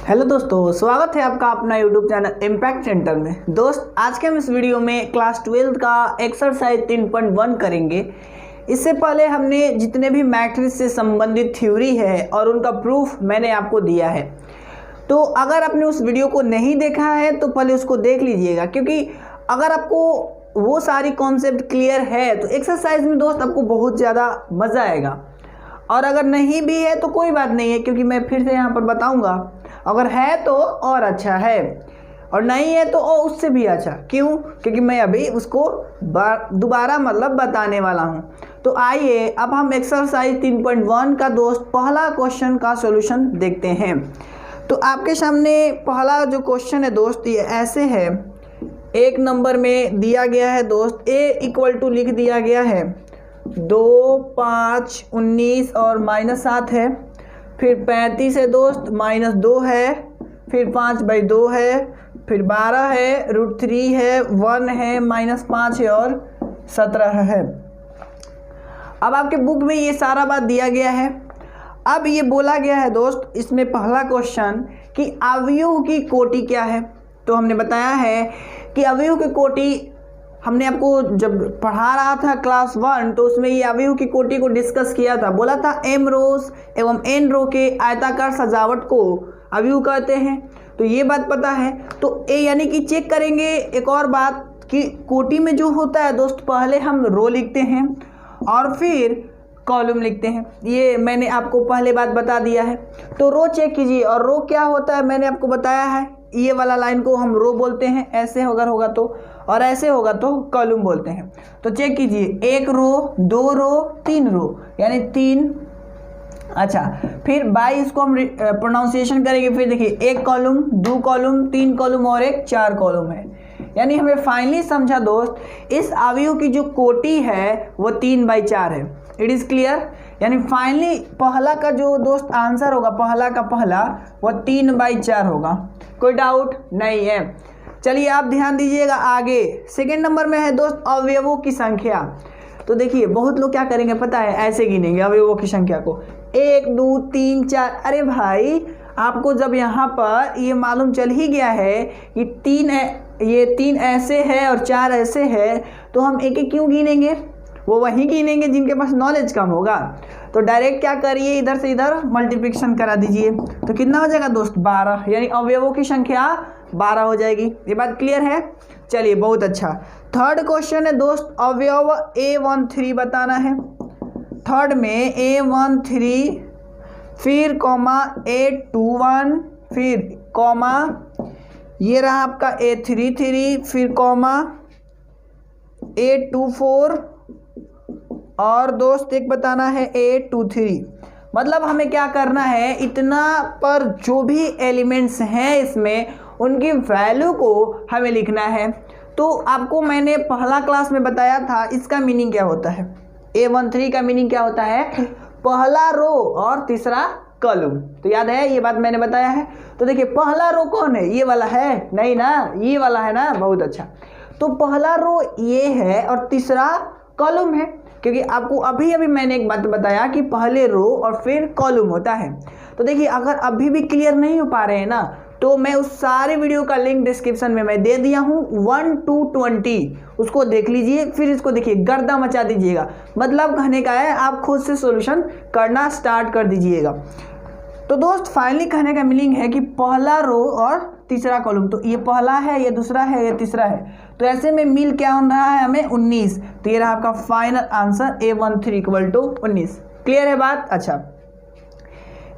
Hello दोस्तों, स्वागत है आपका अपना यूट्यूब चैनल इम्पैक्ट सेंटर में। दोस्त, आज के हम इस वीडियो में क्लास 12 का एक्सरसाइज 3.1 करेंगे। इससे पहले हमने जितने भी मैट्रिक्स से संबंधित थ्योरी है और उनका प्रूफ मैंने आपको दिया है। तो अगर आपने उस वीडियो को नहीं देखा है तो पहले उसको देख लीजिएगा, क्योंकि अगर आपको वो सारी कॉन्सेप्ट क्लियर है तो एक्सरसाइज में दोस्त आपको बहुत ज़्यादा मज़ा आएगा। और अगर नहीं भी है तो कोई बात नहीं है, क्योंकि मैं फिर से यहाँ पर बताऊँगा। अगर है तो और अच्छा है, और नहीं है तो उससे भी अच्छा। क्यों? क्योंकि मैं अभी उसको दोबारा बताने वाला हूँ। तो आइए अब हम एक्सरसाइज 3.1 का दोस्त पहला क्वेश्चन का सॉल्यूशन देखते हैं। तो आपके सामने पहला जो क्वेश्चन है दोस्त, ये ऐसे है। एक नंबर में दिया गया है दोस्त, a = लिख दिया गया है 2, 5, 19 और -7 है। फिर 35 है दोस्त, -2 है, फिर 5/2 है, फिर 12 है, √3 है, 1 है, -5 है और 17 है। अब आपके बुक में ये सारा बात दिया गया है। अब ये बोला गया है दोस्त, इसमें पहला क्वेश्चन कि अवयव की कोटि क्या है। तो हमने बताया है कि अवयव की कोटि हमने आपको जब पढ़ा रहा था क्लास 1, तो उसमें ये अवयव की कोटि को डिस्कस किया था। बोला था m रोज एवं n रो के आयताकार सजावट को अवयव कहते हैं। तो ये बात पता है। तो ए यानी कि चेक करेंगे एक और बात कि कोटि में जो होता है दोस्त, पहले हम रो लिखते हैं और फिर कॉलम लिखते हैं। ये मैंने आपको पहले बात बता दिया है। तो रो चेक कीजिए, और रो क्या होता है मैंने आपको बताया है। ये वाला लाइन को हम रो बोलते हैं, ऐसे अगर होगा तो, और ऐसे होगा तो कॉलम बोलते हैं। तो चेक कीजिए, 1 रो, 2 रो, 3 रो, यानी 3। अच्छा, फिर बाई इसको हम प्रोनाउंसिएशन करेंगे। फिर देखिए, 1 कॉलम, 2 कॉलम, 3 कॉलम और एक 4 कॉलम है। यानी हमें फाइनली समझा दोस्त, इस अवयव की जो कोटि है वो 3/4 है। It is clear. यानी फाइनली पहला का जो दोस्त आंसर होगा, पहला का पहला, वो 3/4 होगा। कोई डाउट नहीं है। चलिए आप ध्यान दीजिएगा आगे। सेकेंड नंबर में है दोस्त अवयवों की संख्या। तो देखिए, बहुत लोग क्या करेंगे पता है, ऐसे गिनेंगे अवयवों की संख्या को, 1, 2, 3, 4। अरे भाई, आपको जब यहाँ पर ये मालूम चल ही गया है कि 3 ऐसे है और 4 ऐसे है, तो हम एक एक क्यों गिनेंगे? वो वही गिनेंगे जिनके पास नॉलेज कम होगा। तो डायरेक्ट क्या करिए, इधर से इधर मल्टीप्लिकेशन करा दीजिए। तो कितना हो जाएगा दोस्त? 12। यानी अवयवों की संख्या 12 हो जाएगी। ये बात क्लियर है? चलिए, बहुत अच्छा। थर्ड क्वेश्चन है दोस्त, अवयव a13 बताना है। थर्ड में a13, फिर कॉमा a21, फिर कॉमा ये रहा आपका a33, फिर कॉमा a24 और दोस्त एक बताना है a23। मतलब हमें क्या करना है, इतना पर जो भी एलिमेंट्स हैं इसमें, उनकी वैल्यू को हमें लिखना है। तो आपको मैंने पहला क्लास में बताया था इसका मीनिंग क्या होता है। a13 का मीनिंग क्या होता है? पहला रो और तीसरा कॉलम। तो याद है, ये बात मैंने बताया है। तो देखिए, पहला रो कौन है? ये वाला है? नहीं ना, ये वाला है ना। बहुत अच्छा। तो पहला रो ये है और तीसरा कॉलम है, क्योंकि आपको अभी मैंने एक बात बताया कि पहले रो और फिर कॉलम होता है। तो देखिए, अगर अभी भी क्लियर नहीं हो पा रहे हैं ना, तो मैं उस सारे वीडियो का लिंक डिस्क्रिप्शन में मैं दे दिया हूँ, 1 to 20, उसको देख लीजिए। फिर इसको देखिए, गर्दा मचा दीजिएगा। मतलब कहने का है, आप खुद से सॉल्यूशन करना स्टार्ट कर दीजिएगा। तो दोस्त, फाइनली कहने का मीनिंग है कि पहला रो और तीसरा कॉलम। तो ये पहला है, ये दूसरा है, ये तीसरा है। तो ऐसे में मिल क्या हो रहा है हमें? 19। तो ये रहा आपका फाइनल आंसर, a13 = 19। क्लियर है बात? अच्छा,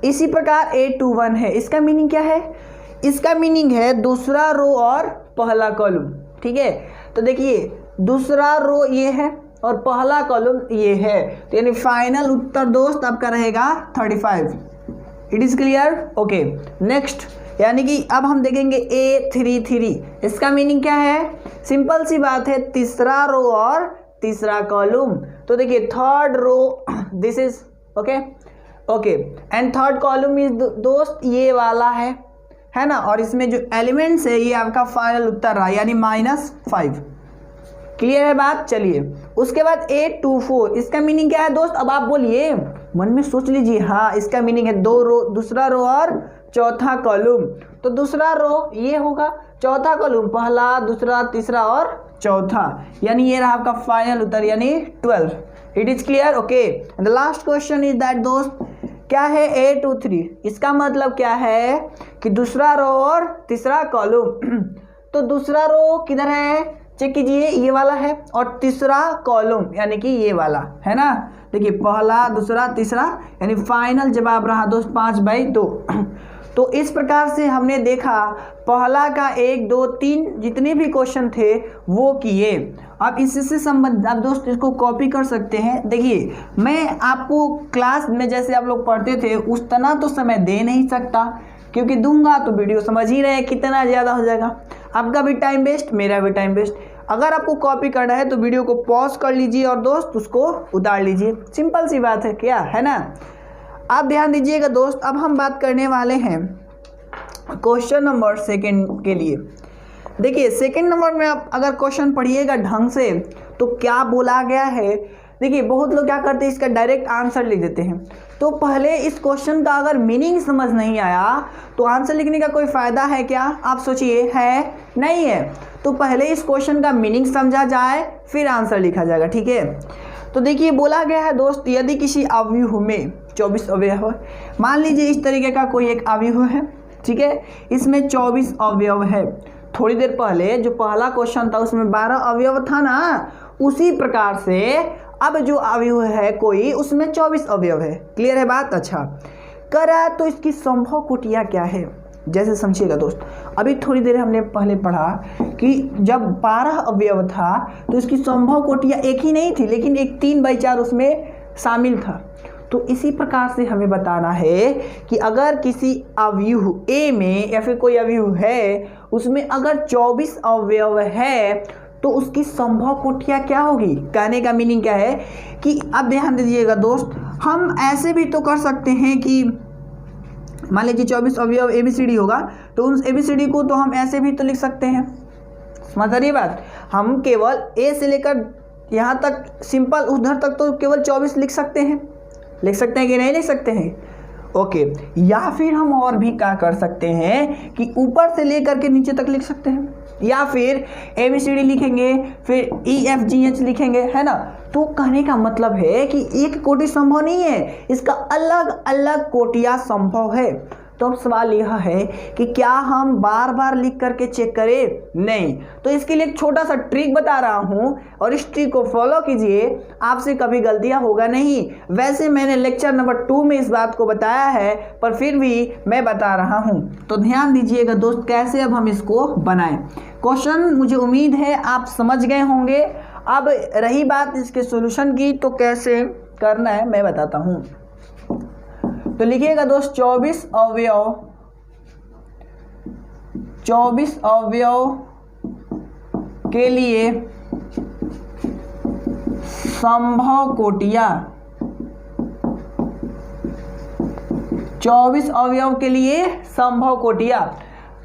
इसी प्रकार a21 है। इसका मीनिंग क्या है? इसका मीनिंग है दूसरा रो और पहला कॉलम। ठीक है। तो देखिए, दूसरा रो ये है और पहला कॉलम ये है। तो यानी फाइनल उत्तर दोस्त आपका रहेगा 35। It is clear? Okay, next. यानी कि अब हम देखेंगे a33। इसका मीनिंग क्या है? सिंपल सी बात है, तीसरा रो और तीसरा कॉलम। तो देखिए, third row, this is okay and third column is दोस्त ये वाला है ना। और इसमें जो एलिमेंट्स है ये आपका फाइनल उत्तर रहा, यानी -5। क्लियर है बात? चलिए, उसके बाद a24। इसका मीनिंग क्या है दोस्त? अब आप बोलिए, मन में सोच लीजिए। हाँ, इसका मीनिंग है दो रो, दूसरा रो और चौथा कॉलम। तो दूसरा रो ये होगा, चौथा कॉलम पहला, दूसरा, तीसरा और चौथा, यानी ये रहा आपका फाइनल उत्तर यानी 12। It is clear? Okay. The last question is that दोस्त, क्या है 8 2 3? इसका मतलब क्या है कि दूसरा रो और तीसरा कॉलम। तो दूसरा रो किधर है, चेक कीजिए, ये वाला है, और तीसरा कॉलम यानी कि ये वाला है ना। देखिए पहला, दूसरा, तीसरा, यानी फाइनल जवाब रहा दोस्त 5/2। तो इस प्रकार से हमने देखा पहला का 1 2 3 जितने भी क्वेश्चन थे वो किए। अब इससे संबंधित आप दोस्त इसको कॉपी कर सकते हैं। देखिए मैं आपको क्लास में जैसे आप लोग पढ़ते थे उस तरह तो समय दे नहीं सकता, क्योंकि दूंगा तो वीडियो समझ ही रहे कितना ज़्यादा हो जाएगा, आपका भी टाइम वेस्ट, मेरा भी टाइम वेस्ट। अगर आपको कॉपी करना है तो वीडियो को पॉज कर लीजिए और दोस्त उसको उतार लीजिए, सिंपल सी बात है, क्या है ना। आप ध्यान दीजिएगा दोस्त, अब हम बात करने वाले हैं क्वेश्चन नंबर 2 के लिए। देखिए 2 नंबर में आप अगर क्वेश्चन पढ़िएगा ढंग से तो क्या बोला गया है। देखिए बहुत लोग क्या करते हैं, इसका डायरेक्ट आंसर लिख देते हैं। तो पहले इस क्वेश्चन का अगर मीनिंग समझ नहीं आया तो आंसर लिखने का कोई फ़ायदा है क्या, आप सोचिए, है नहीं है। तो पहले इस क्वेश्चन का मीनिंग समझा जाए फिर आंसर लिखा जाएगा, ठीक है। तो देखिए बोला गया है दोस्त, यदि किसी अवयव में 24 अवयव है, मान लीजिए इस तरीके का कोई एक अवयव है, ठीक है, इसमें 24 अवयव है। थोड़ी देर पहले जो पहला क्वेश्चन था उसमें 12 अवयव था ना, उसी प्रकार से अब जो अवयव है कोई उसमें 24 अवयव है। क्लियर है बात? अच्छा करा तो इसकी संभव कोटियाँ क्या है, जैसे समझिएगा दोस्त। अभी थोड़ी देर हमने पहले पढ़ा कि जब 12 अवयव था तो इसकी संभव कोटियाँ एक ही नहीं थी, लेकिन एक 3/4 उसमें शामिल था। तो इसी प्रकार से हमें बताना है कि अगर किसी अवयव ए में या फिर कोई अवयव है उसमें अगर 24 अवयव है तो उसकी संभव कोटियाँ क्या होगी। कहने का मीनिंग क्या है कि अब ध्यान दीजिएगा दोस्त, हम ऐसे भी तो कर सकते हैं कि मान लीजिए 24 अवयव ABCD होगा तो उन ABCD को तो हम ऐसे भी तो लिख सकते हैं। समझ रही बात, हम केवल A से लेकर यहाँ तक सिंपल उधर तक तो केवल 24 लिख सकते हैं कि नहीं लिख सकते हैं? ओके। या फिर हम और भी क्या कर सकते हैं कि ऊपर से लेकर के नीचे तक लिख सकते हैं, या फिर ABCD लिखेंगे फिर EFGH लिखेंगे, है ना। तो कहने का मतलब है कि एक कोटि संभव नहीं है, इसका अलग अलग कोटियाँ संभव है। तो अब सवाल यह है कि क्या हम बार बार लिख करके चेक करें? नहीं। तो इसके लिए एक छोटा सा ट्रिक बता रहा हूँ और इस ट्रिक को फॉलो कीजिए, आपसे कभी गलतियाँ होगा नहीं। वैसे मैंने लेक्चर नंबर 2 में इस बात को बताया है, पर फिर भी मैं बता रहा हूँ। तो ध्यान दीजिएगा दोस्त, कैसे अब हम इसको बनाएं। क्वेश्चन मुझे उम्मीद है आप समझ गए होंगे। अब रही बात इसके सॉल्यूशन की, तो कैसे करना है मैं बताता हूँ। तो लिखिएगा दोस्त 24 अवयव के लिए संभव कोटियाँ, 24 अवयव के लिए संभव कोटियाँ।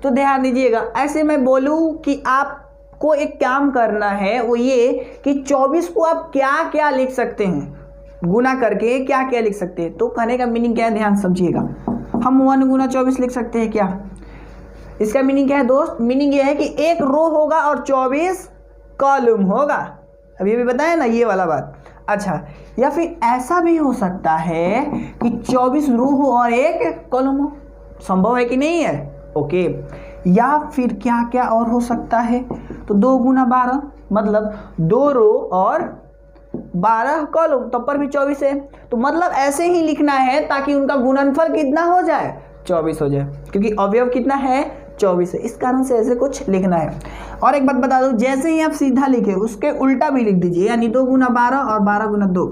तो ध्यान दीजिएगा, ऐसे मैं बोलूँ कि आपको एक काम करना है, वो ये कि 24 को आप क्या क्या लिख सकते हैं, गुना करके क्या क्या लिख सकते हैं। तो कहने का मीनिंग क्या है, ध्यान समझिएगा। हम 1 × 24 लिख सकते हैं क्या? इसका मीनिंग क्या है दोस्त? मीनिंग ये है कि एक रो होगा और 24 कॉलम होगा। अभी अभी बताया ना ये वाला बात। अच्छा, या फिर ऐसा भी हो सकता है कि 24 रो हो और एक कॉलम हो। संभव है कि नहीं है? ओके। या फिर क्या क्या और हो सकता है? तो 2 × 12 मतलब 2 रो और 12 कॉलम, तब पर भी 24 है। तो मतलब ऐसे ही लिखना है ताकि उनका गुणनफल कितना हो जाए, 24 हो जाए, क्योंकि अवयव कितना है, 24 है। इस कारण से ऐसे कुछ लिखना है। और एक बात बता दूं, जैसे ही आप सीधा लिखे उसके उल्टा भी लिख दीजिए, यानी 2 × 12 और 12 × 2,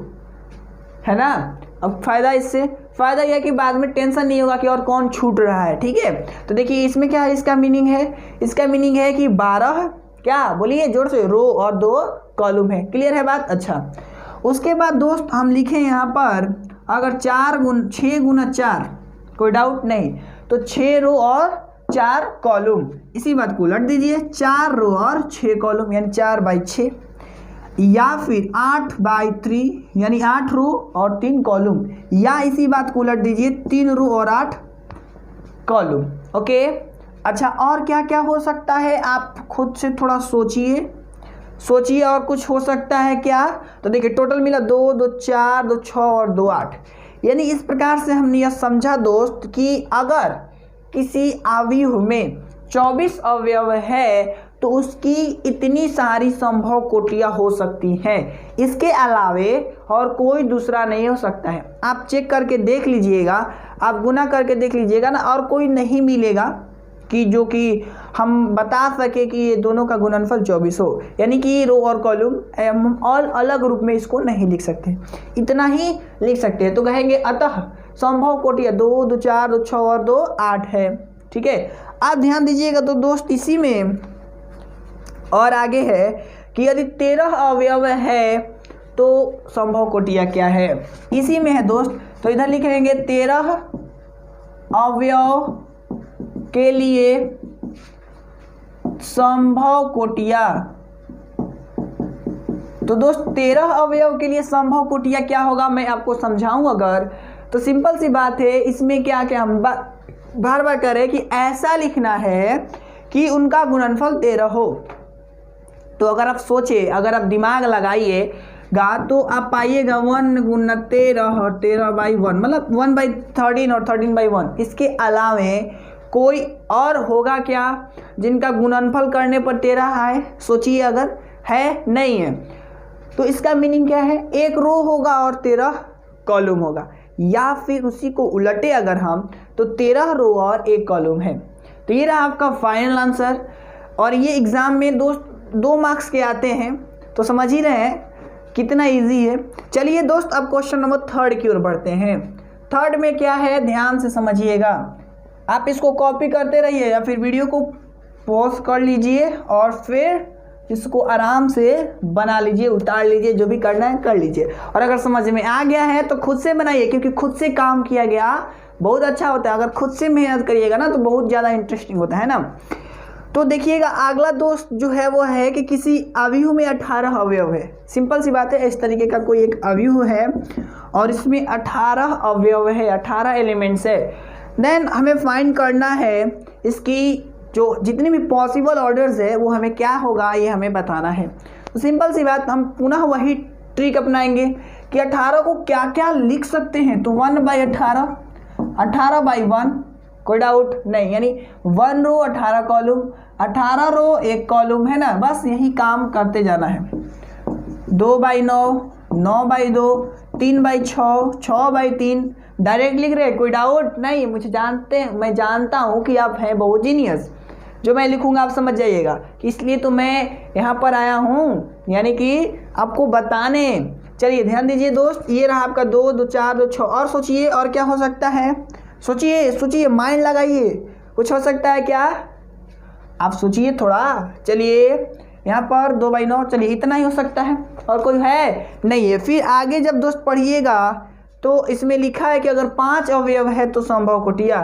है ना। अब फायदा इससे फायदा यह है कि बाद में टेंशन नहीं होगा कि और कौन छूट रहा है, ठीक है। तो देखिए इसमें क्या है, इसका मीनिंग है, इसका मीनिंग है कि 12 क्या बोलिए जोर से, रो और 2 कॉलम है। क्लियर है बात? अच्छा, उसके बाद दोस्त हम लिखें यहाँ पर अगर 6 × 4, कोई डाउट नहीं, तो 6 रो और 4 कॉलम। इसी बात को उलट दीजिए, 4 रो और 6 कॉलम यानी 4/6, या फिर 8/3 यानी 8 रो और 3 कॉलम, या इसी बात को उलट दीजिए 3 रो और 8 कॉलम। ओके, अच्छा और क्या क्या हो सकता है, आप खुद से थोड़ा सोचिए और कुछ हो सकता है क्या। तो देखिए टोटल मिला 2, 2 4, 2 6 और 2 8। यानी इस प्रकार से हमने यह समझा दोस्त कि अगर किसी अवयव में 24 अवयव है तो उसकी इतनी सारी संभव कोटियां हो सकती हैं, इसके अलावे और कोई दूसरा नहीं हो सकता है। आप चेक करके देख लीजिएगा, आप गुना करके देख लीजिएगा ना, और कोई नहीं मिलेगा कि जो कि हम बता सके कि ये दोनों का गुणनफल 24 हो। यानी कि रो और कॉलम हम और अलग रूप में इसको नहीं लिख सकते, इतना ही लिख सकते हैं। तो कहेंगे अतः संभव कोटियां 2, 2 4, 2 6 और 2 8 है। ठीक है, आप ध्यान दीजिएगा। तो दोस्त इसी में और आगे है कि यदि 13 अवयव है तो संभव कोटियां क्या है, इसी में है दोस्त। तो इधर लिखेंगे 13 अवयव के लिए संभव कोटियां। तो दोस्त 13 अवयव के लिए संभव कोटियां क्या होगा, मैं आपको समझाऊं अगर, तो सिंपल सी बात है। इसमें क्या क्या हम बार बार करें कि ऐसा लिखना है कि उनका गुणनफल 13 हो। तो अगर आप सोचे, अगर आप दिमाग लगाइएगा तो आप पाइएगा 1 गुना 13 और 13/1 मतलब 1/13 और 13/1। इसके अलावे कोई और होगा क्या जिनका गुणनफल करने पर 13 आए? सोचिए, अगर है नहीं है तो इसका मीनिंग क्या है, एक रो होगा और 13 कॉलम होगा, या फिर उसी को उलटे अगर हम तो 13 रो और 1 कॉलम है। तो ये रहा आपका फाइनल आंसर। और ये एग्जाम में दोस्त 2 मार्क्स के आते हैं, तो समझ ही रहे हैं कितना इजी है। चलिए दोस्त अब क्वेश्चन नंबर 3 की ओर बढ़ते हैं। 3 में क्या है, ध्यान से समझिएगा। आप इसको कॉपी करते रहिए या फिर वीडियो को पॉज कर लीजिए और फिर इसको आराम से बना लीजिए, उतार लीजिए, जो भी करना है कर लीजिए। और अगर समझ में आ गया है तो खुद से बनाइए, क्योंकि खुद से काम किया गया बहुत अच्छा होता है। अगर खुद से मेहनत करिएगा ना तो बहुत ज़्यादा इंटरेस्टिंग होता है ना। तो देखिएगा अगला दोस्त जो है वो है कि किसी अवयव में 18 अवयव है। सिंपल सी बात है, इस तरीके का कोई एक अवयव है और इसमें 18 अवयव है, 18 एलिमेंट्स है। देन हमें फाइंड करना है इसकी जो जितनी भी पॉसिबल ऑर्डर्स है वो हमें क्या होगा, ये हमें बताना है। तो सिंपल सी बात, हम पुनः वही ट्रिक अपनाएंगे कि 18 को क्या क्या लिख सकते हैं। तो 1/18, 18/1, कोई डाउट नहीं, यानी 1 रो 18 कॉलम, 18 रो 1 कॉलम, है ना। बस यही काम करते जाना है। 2/9, 9/2, 3/6, 6/3 डायरेक्ट लिख रहे, कोई डाउट नहीं। मैं जानता हूँ कि आप हैं बहुत जीनियस। जो मैं लिखूंगा आप समझ जाइएगा कि इसलिए तो मैं यहाँ पर आया हूँ, यानी कि आपको बताने। चलिए ध्यान दीजिए दोस्त, ये रहा आपका 2, 2 4, 2 6। और सोचिए और क्या हो सकता है, सोचिए, माइंड लगाइए, कुछ हो सकता है क्या, आप सोचिए थोड़ा। चलिए यहाँ पर 2/9, चलिए इतना ही हो सकता है, और कोई है नहीं है। फिर आगे जब दोस्त पढ़िएगा तो इसमें लिखा है कि अगर 5 अवयव है तो संभव कोटियां,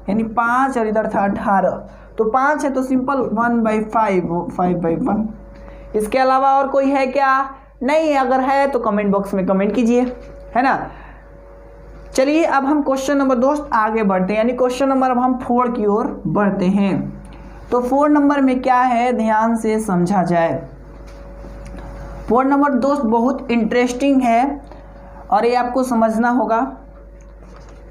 यानी 5 और इधर था 18, तो 5 है तो सिंपल 1/5, 5/1। इसके अलावा और कोई है क्या, नहीं है। अगर है तो कमेंट बॉक्स में कमेंट कीजिए, है ना। चलिए अब हम क्वेश्चन नंबर दोस्त आगे बढ़ते हैं, यानी क्वेश्चन नंबर अब हम 4 की ओर बढ़ते हैं। तो 4 नंबर में क्या है, ध्यान से समझा जाए। 4 नंबर दोस्त बहुत इंटरेस्टिंग है और ये आपको समझना होगा।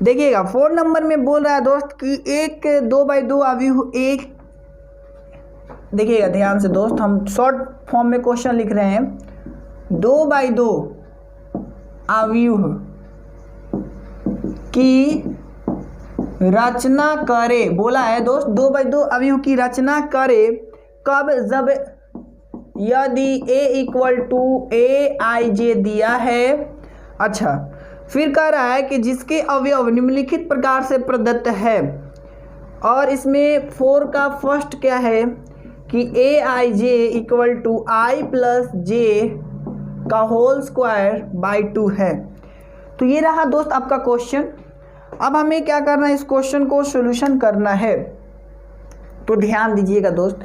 देखिएगा 4 नंबर में बोल रहा है दोस्त कि एक 2/2 अवयव एक, देखिएगा ध्यान से दोस्त, हम शॉर्ट फॉर्म में क्वेश्चन लिख रहे हैं। 2/2 अवयव की रचना करे, बोला है दोस्त 2/2 अवयव की रचना करे कब, जब यदि a = aij दिया है। अच्छा, फिर कह रहा है कि जिसके अवयव निम्नलिखित प्रकार से प्रदत्त है, और इसमें 4 का फर्स्ट क्या है कि aij = i + j का होल स्क्वायर बाई 2 है। तो ये रहा दोस्त आपका क्वेश्चन। अब हमें क्या करना है, इस क्वेश्चन को सॉल्यूशन करना है। तो ध्यान दीजिएगा दोस्त,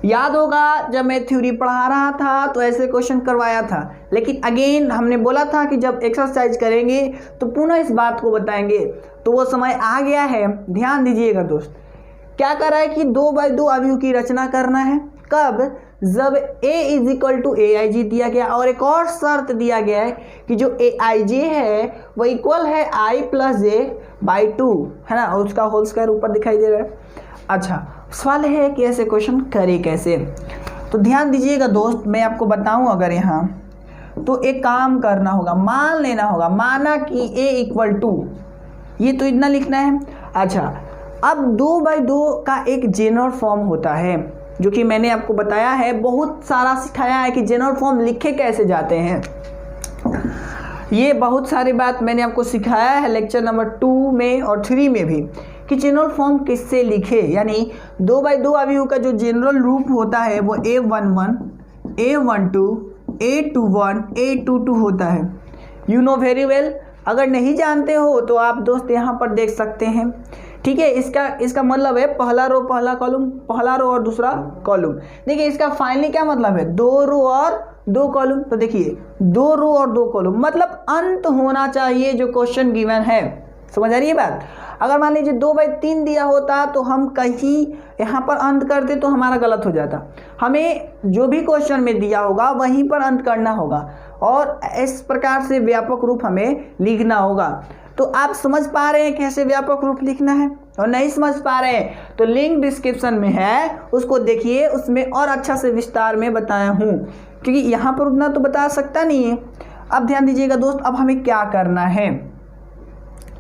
याद होगा जब मैं थ्योरी पढ़ा रहा था तो ऐसे क्वेश्चन करवाया था, लेकिन अगेन हमने बोला था कि जब एक्सरसाइज करेंगे तो पुनः इस बात को बताएंगे, तो वो समय आ गया है। ध्यान दीजिएगा दोस्त, क्या कर रहा है कि 2/2 अवयव की रचना करना है। कब? जब a is equal to aij दिया गया और एक और शर्त दिया गया है कि जो aij है वो इक्वल है i प्लस जे बाई 2, है ना, और उसका होल स्क्वायर ऊपर दिखाई दे रहा है। अच्छा, सवाल है कि ऐसे क्वेश्चन करे कैसे। तो ध्यान दीजिएगा दोस्त, मैं आपको बताऊं अगर यहाँ तो एक काम करना होगा, मान लेना होगा, माना कि a इक्वल टू, ये तो इतना लिखना है। अच्छा, अब 2/2 का एक जनरल फॉर्म होता है जो कि मैंने आपको बताया है, बहुत सारा सिखाया है कि जनरल फॉर्म लिखे कैसे जाते हैं। ये बहुत सारी बात मैंने आपको सिखाया है लेक्चर नंबर 2 में और 3 में भी कि जनरल फॉर्म किससे लिखे, यानी 2/2 अवयव का जो जनरल रूप होता है वो a11, a12, a21, a22 होता है। You know very well. अगर नहीं जानते हो तो आप दोस्त यहाँ पर देख सकते हैं, ठीक है। इसका मतलब है पहला रो पहला कॉलम, पहला रो और दूसरा कॉलम। देखिए इसका फाइनली क्या मतलब है, 2 रो और 2 कॉलम। तो देखिए 2 रो और 2 कॉलम मतलब अंत होना चाहिए जो क्वेश्चन गिवन है। समझ आ रही है बात। अगर मान लीजिए 2/3 दिया होता तो हम कहीं यहाँ पर अंत करते तो हमारा गलत हो जाता। हमें जो भी क्वेश्चन में दिया होगा वहीं पर अंत करना होगा और इस प्रकार से व्यापक रूप हमें लिखना होगा। तो आप समझ पा रहे हैं कैसे व्यापक रूप लिखना है, और नहीं समझ पा रहे हैं तो लिंक डिस्क्रिप्शन में है, उसको देखिए, उसमें और अच्छा से विस्तार में बताया हूँ, क्योंकि यहाँ पर उतना तो बता सकता नहीं है। अब ध्यान दीजिएगा दोस्त, अब हमें क्या करना है,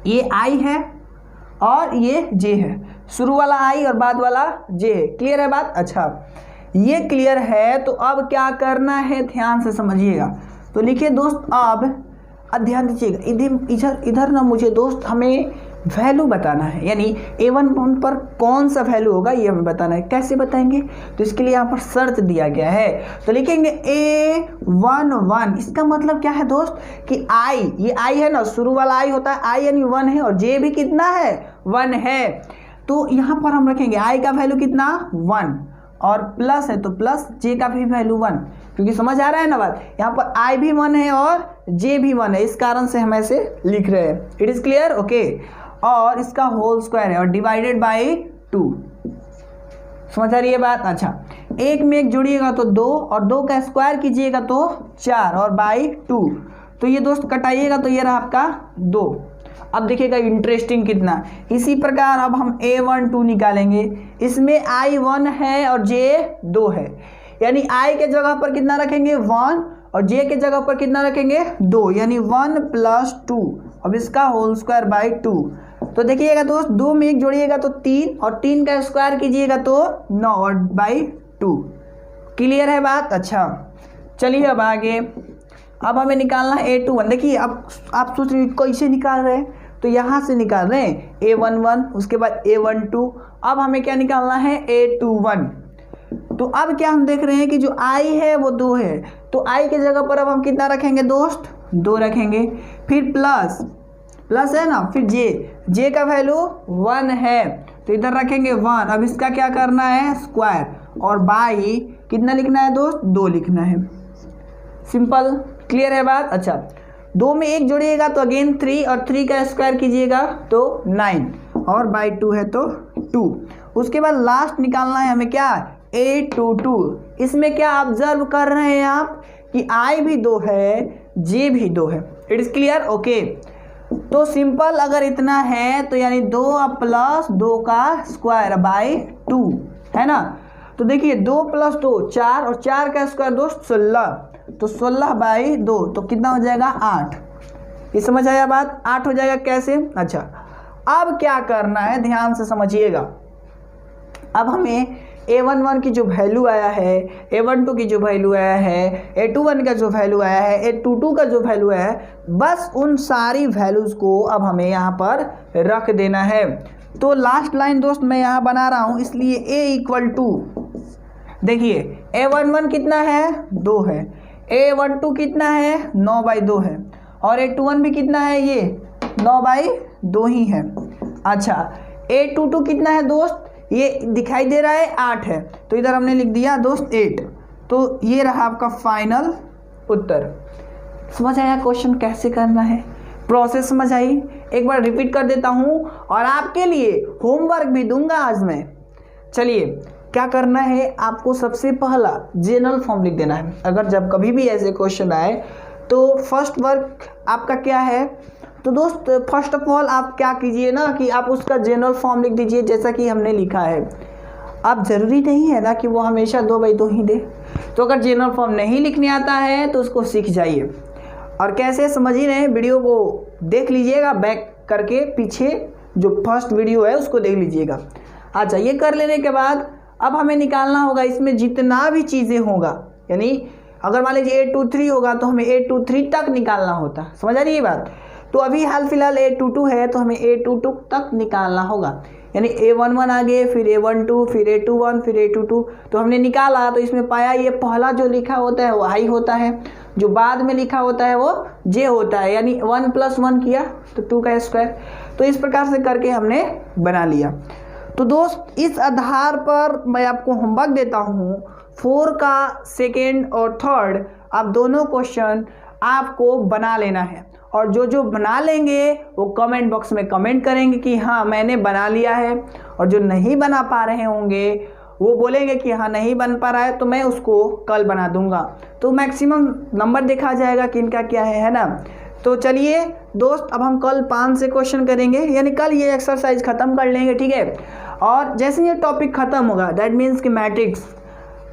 ये i है और ये j है, शुरू वाला i और बाद वाला j है। क्लियर है बात? अच्छा, ये क्लियर है तो अब क्या करना है ध्यान से समझिएगा। तो लिखिए दोस्त, अब ध्यान दीजिएगा, इधर ना मुझे दोस्त हमें वैल्यू बताना है, यानी a11 पर कौन सा वैल्यू होगा ये हमें बताना है। कैसे बताएंगे? तो इसके लिए यहाँ पर शर्त दिया गया है, तो लिखेंगे a11। इसका मतलब क्या है दोस्त कि i, ये i है ना, शुरू वाला i होता है, i यानी 1 है और j भी कितना है, 1 है। तो यहाँ पर हम रखेंगे i का वैल्यू कितना, 1, और प्लस है तो प्लस j का भी वैल्यू 1, क्योंकि समझ आ रहा है ना बात। यहाँ पर i भी 1 है और j भी 1 है, इस कारण से हम ऐसे लिख रहे हैं। It is clear? ओके। और इसका होल स्क्वायर है और डिवाइडेड बाय 2। समझ आ रही है बात? अच्छा, एक में एक जोड़िएगा तो 2 और 2 का स्क्वायर कीजिएगा तो 4 और बाय 2। तो ये दोस्त कटाइएगा तो ये रहा आपका 2। अब देखिएगा इंटरेस्टिंग कितना। इसी प्रकार अब हम a12 निकालेंगे, इसमें i 1 है और j 2 है, यानी i के जगह पर कितना रखेंगे, 1, और j के जगह पर कितना रखेंगे, 2, यानी 1 प्लस 2। अब इसका होल स्क्वायर बाई 2। तो देखिएगा दोस्त, 2 में 1 जोड़िएगा तो 3 और 3 का स्क्वायर कीजिएगा तो 9 और बाई 2। क्लियर है बात? अच्छा, चलिए अब आगे। अब हमें निकालना है a21। देखिए अब आप सोच रहे कैसे निकाल रहे हैं, तो यहाँ से निकाल रहे हैं a11, उसके बाद a12। अब हमें क्या निकालना है, a21। तो अब क्या हम देख रहे हैं कि जो i है वो 2 है, तो i के जगह पर अब हम कितना रखेंगे दोस्त, 2 रखेंगे, फिर प्लस है ना, फिर j का वैल्यू 1 है तो इधर रखेंगे 1। अब इसका क्या करना है, स्क्वायर, और बाई कितना लिखना है दोस्त, 2 लिखना है। सिंपल। क्लियर है बात? अच्छा, 2 में 1 जोड़िएगा तो अगेन 3 और 3 का स्क्वायर कीजिएगा तो 9 और बाई 2 है तो 2। उसके बाद लास्ट निकालना है हमें क्या, a22। इसमें क्या ऑब्जर्व कर रहे हैं आप कि i भी 2 है, j भी 2 है। It is clear? ओके। तो सिंपल, अगर इतना है तो यानी 2 प्लस 2 का स्क्वायर बाई 2, है ना। तो देखिए 2 प्लस 2 4 और 4 का स्क्वायर दोस्त 16, तो 16 बाई 2 तो कितना हो जाएगा, 8। ये समझ आया बात? 8 हो जाएगा। कैसे? अच्छा, अब क्या करना है ध्यान से समझिएगा। अब हमें a11 की जो वैल्यू आया है, a12 की जो वैल्यू आया है, a21 का जो वैल्यू आया है, a22 का जो वैल्यू आया है, बस उन सारी वैल्यूज़ को अब हमें यहाँ पर रख देना है। तो लास्ट लाइन दोस्त मैं यहाँ बना रहा हूँ, इसलिए a इक्वल टू, देखिए a11 कितना है, 2 है, a12 कितना है, 9/2 है, और a21 भी कितना है, ये 9/2 ही है। अच्छा, a22 कितना है दोस्त, ये दिखाई दे रहा है 8 है, तो इधर हमने लिख दिया दोस्त 8। तो ये रहा आपका फाइनल उत्तर। समझ आया क्वेश्चन कैसे करना है, प्रोसेस समझ आई? एक बार रिपीट कर देता हूँ और आपके लिए होमवर्क भी दूंगा आज मैं। चलिए क्या करना है, आपको सबसे पहला जनरल फॉर्म लिख देना है। अगर जब कभी भी ऐसे क्वेश्चन आए तो फर्स्ट वर्क आपका क्या है, तो दोस्त फर्स्ट ऑफ ऑल आप क्या कीजिए ना कि आप उसका जनरल फॉर्म लिख दीजिए जैसा कि हमने लिखा है। अब ज़रूरी नहीं है ना कि वो हमेशा 2/2 ही दे, तो अगर जनरल फॉर्म नहीं लिखने आता है तो उसको सीख जाइए। और कैसे समझ ही रहे, वीडियो को देख लीजिएगा बैक करके, पीछे जो फर्स्ट वीडियो है उसको देख लीजिएगा। अच्छा, ये कर लेने के बाद अब हमें निकालना होगा इसमें जितना भी चीज़ें होगा, यानी अगर मान लीजिए 8 2 3 होगा तो हमें 8 2 3 तक निकालना होता। समझ आ रही है बात? तो अभी हाल फिलहाल 8 2 2 है तो हमें 8 2 2 तक निकालना होगा, यानी A11 आगे, फिर A12, फिर A21, फिर A22। तो हमने निकाला तो इसमें पाया ये पहला जो लिखा होता है वो I होता है, जो बाद में लिखा होता है वो J होता है, यानी 1 + 1 किया तो 2 का स्क्वायर। तो इस प्रकार से करके हमने बना लिया। तो दोस्त इस आधार पर मैं आपको होमवर्क देता हूँ, 4 का सेकेंड और थर्ड आप दोनों क्वेश्चन आपको बना लेना है। और जो जो बना लेंगे वो कमेंट बॉक्स में कमेंट करेंगे कि हाँ मैंने बना लिया है, और जो नहीं बना पा रहे होंगे वो बोलेंगे कि हाँ नहीं बन पा रहा है तो मैं उसको कल बना दूंगा। तो मैक्सिमम नंबर देखा जाएगा कि इनका क्या है ना। तो चलिए दोस्त, अब हम कल 5 से क्वेश्चन करेंगे, यानी कल ये एक्सरसाइज ख़त्म कर लेंगे, ठीक है। और जैसे ये टॉपिक ख़त्म होगा, दैट मीन्स कि मैट्रिक्स,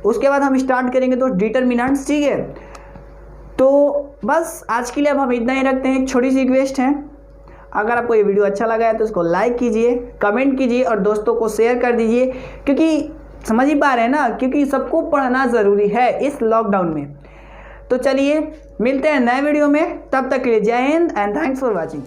उसके बाद हम स्टार्ट करेंगे तो डिटर्मिनेंट्स, ठीक है। तो बस आज के लिए अब हम इतना ही रखते हैं। एक छोटी सी रिक्वेस्ट है, अगर आपको ये वीडियो अच्छा लगा है तो इसको लाइक कीजिए, कमेंट कीजिए और दोस्तों को शेयर कर दीजिए, क्योंकि समझ ही पा रहे हैं ना, क्योंकि सबको पढ़ना ज़रूरी है इस लॉकडाउन में। तो चलिए मिलते हैं नए वीडियो में, तब तक के लिए जय Hind and thanks for watching.